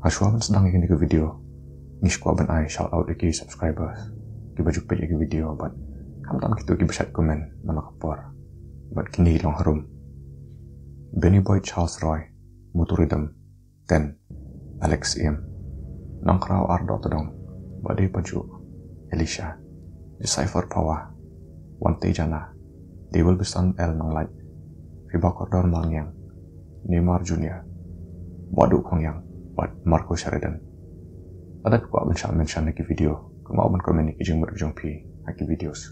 Aswaman sedang ingin ke video. Ngis ko ban ai shout out iki subscribers. Ki baju pe iki video but kam tam kitu ki besat komen mana kapor. But kini long harum. Benny Boy Charles Roy, Muturidam, Ten, Alex Im, Nangkrao Ardo Todong, Badai Paju, Elisha, Decipher Power, Wante Jana, Devil Bisan El Nanglaj, Fibakordor Mangyang, Neymar Junior, Badu Kongyang, Bad Marco Sheridan. Ada ko mention lagi video, kemauan komen iki jeng berjong pi lagi videos.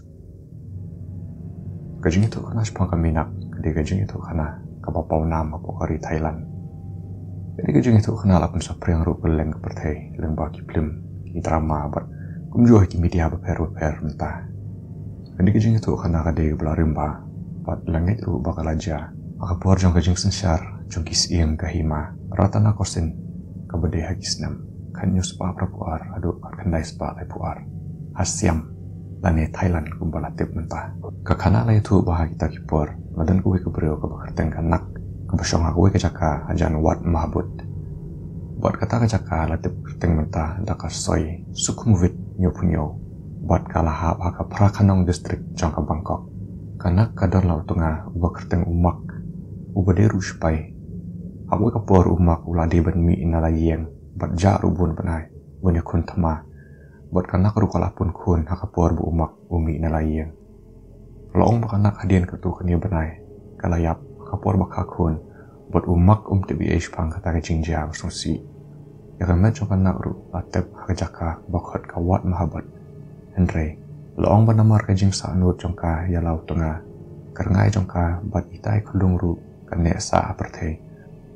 Kajing itu kana sepang kaminak, kadi kajing itu kana kapapau nama pokari Thailand. Jadi kajing itu kana lapun sapriang ru peleng kepertai leng baki film ki drama bat kumjuh ki media beper mentah. Jadi kajing itu kana kade belarimba bat langit ru bakalaja akapor jong kajing sensar jong kis iem kahima ratana kosin kabade hagisnam kanyus pa prapuar adu kandai spa lai puar hasyam lane Thailand kumbalatip mentah. Kakana la itu bahagi kita kipor ladan kuwe kebreo kebakarteng kanak kebasyong akuwe kecaka ajan wat mahabut. Buat kata kecaka latip kerteng mentah dakas soy sukumvit nyopunyo buat kalah haka prakanong distrik jangka Bangkok. Kanak kadar lau tengah ubah kerteng umak ubaderu spai akuwe kapor umak uladi ban mi inalayeng buat ja rubun penai bunya kun tama buat kanak rukalah pun kun hakapor bu umak umi nalayeng. Loong bakanak hadian ketu kenia benai kalayap hakapor bakakun buat umak tebi pang kata kecing jang susi. Ya kamet jong kanak ru latep hakajaka bakot kawat mahabat. Andre loong banamar kejing saanut jongka ya lau tengah karngai jongka bat itai kulung ru kane sa aperte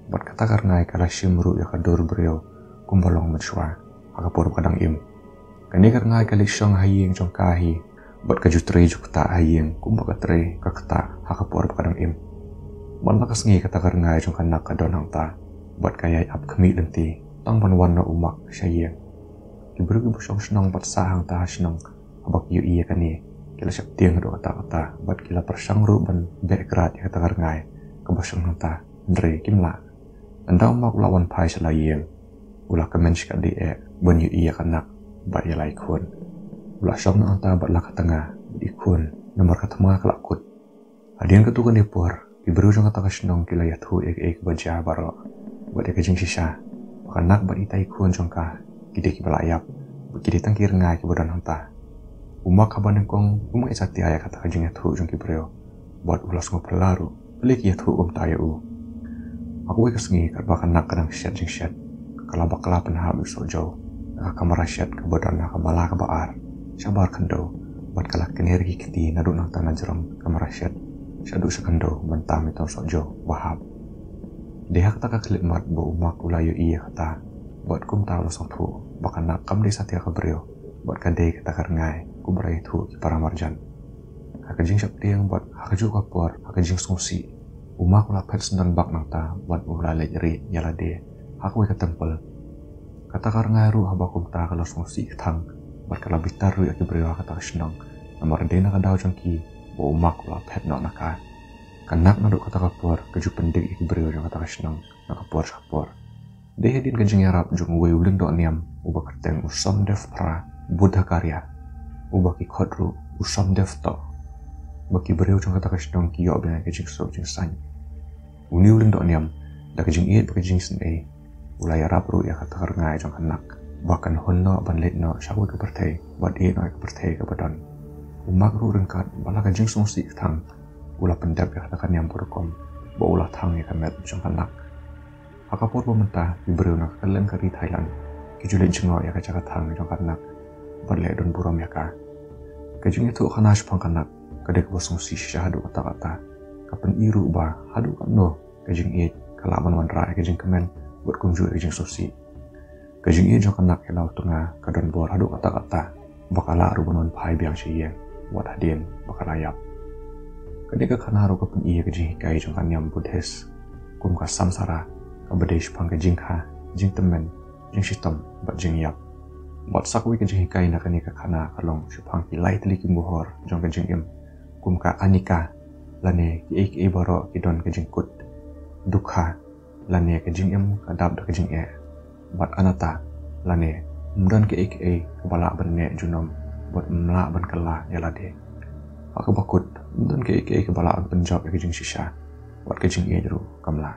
buat kata karngai kalashim ru ya kadur brio kumbalong mensua hakapor kadang im. Kani karngai kalishong haying jongkahi buat kajutri jukta haying kumbakatre kakta hakapor kadang im. Ban bakas ngi kata karngai jong kanak kadonang ta buat kaya ap kemi lenti tang panwan na umak syayeng. Kibru kibusyong senang bat sahang ta senang abak yu iya kani kila siap tiang do kata buat kila persang ru ban bekrat kata karngai kebasyong nanta Andre kimla anda umak lawan pai selayeng ulah kemench kadi ban yu iya kanak bat ya laikun ulah syong na anta bat laka tengah ikun nomor katama kelakut hadian ketukan dipur kibru jong kata kasenong kila yathu baja baro buat kajing sisa kanak bat itai kun jongka kide kibalayap kide tangkir ngai kibadan hanta umak kaban kong umak isati aya kata kajing yathu jong kibreo buat ulas ngopelaru beli yathu tayu aku kesengi karba kanak kadang syat jing syat kalabak kalapan habis sojo kamera syat kebadan kabala kabaar sabar kendo buat kalak energi kiti nadu nang tanah jerong kamera syat syadu sekendo mentam itu sojo wahab dia kata kaklikmat bo umak ulayu iya kata buat kum tahu losong tu bahkan nak kam desa tia kabreo buat kade kata karngai kum berai tu para marjan kakajing syap tiang buat hakaju kapor hakajing sungsi umak ulapet sendan bak nangta buat ulale jeri yala de aku ke tempel kata karngai ru habakum ta kalau sungsi tang buat kalabitar ru akibreo kata senang nomor dena kadau jongki bo umak ulapet nak nakah kanak naduk kata kapor keju pendik iki brio yang kata kasenang nak kapor deh din kajing yarap jung we ulin do niam uba kerteng usam dev pra buddha karya uba ki khodru usam dev to baki brio jung kata kasenang ki yo bena kajing so jing san uni ulin do niam da kajing iet kajing sen ulai yarap ru ya kata karngai jung kanak bahkan honno ban let no shabu ke pertai bad e no ke pertai ke badan umak ru rengkat bala kajing sungsi thang ulah pendap ya katakan yang purkom ba ulah thang ya kamet jong kanak akapur pementah diberi nak kalen kari Thailand kijulit jengok ya kacaka thang jong kanak badle don buram ya ka kajing itu kana sepang kanak kade kebosong si syahadu kata-kata kapan iru ba hadu kanno kajing it kalaman wanra kajing kemen buat kunju kajing sosi kajing it jong kanak helau tengah kadon bor hadu kata-kata bakala rubanon pai biang syiyeng buat hadien bakalayap kadeka kanaro ka pun iya kajing hikai jong kanyam Buddhis kum ka samsara ka badesh pang kajing ha jing temen jing sistem bat jing yap bat sakwi kajing hikai na kanika kana kalong supang kilai teliki muhor jong kajing im kum ka anika lane ki baro ki don kajing kut dukha lane kajing im kadap da kajing bat anata lane mdan ke kebala benek junom buat mla ban kala yalade aku bakut mdan ke kebala penjawab ke jing shisha buat ke jing ru kamla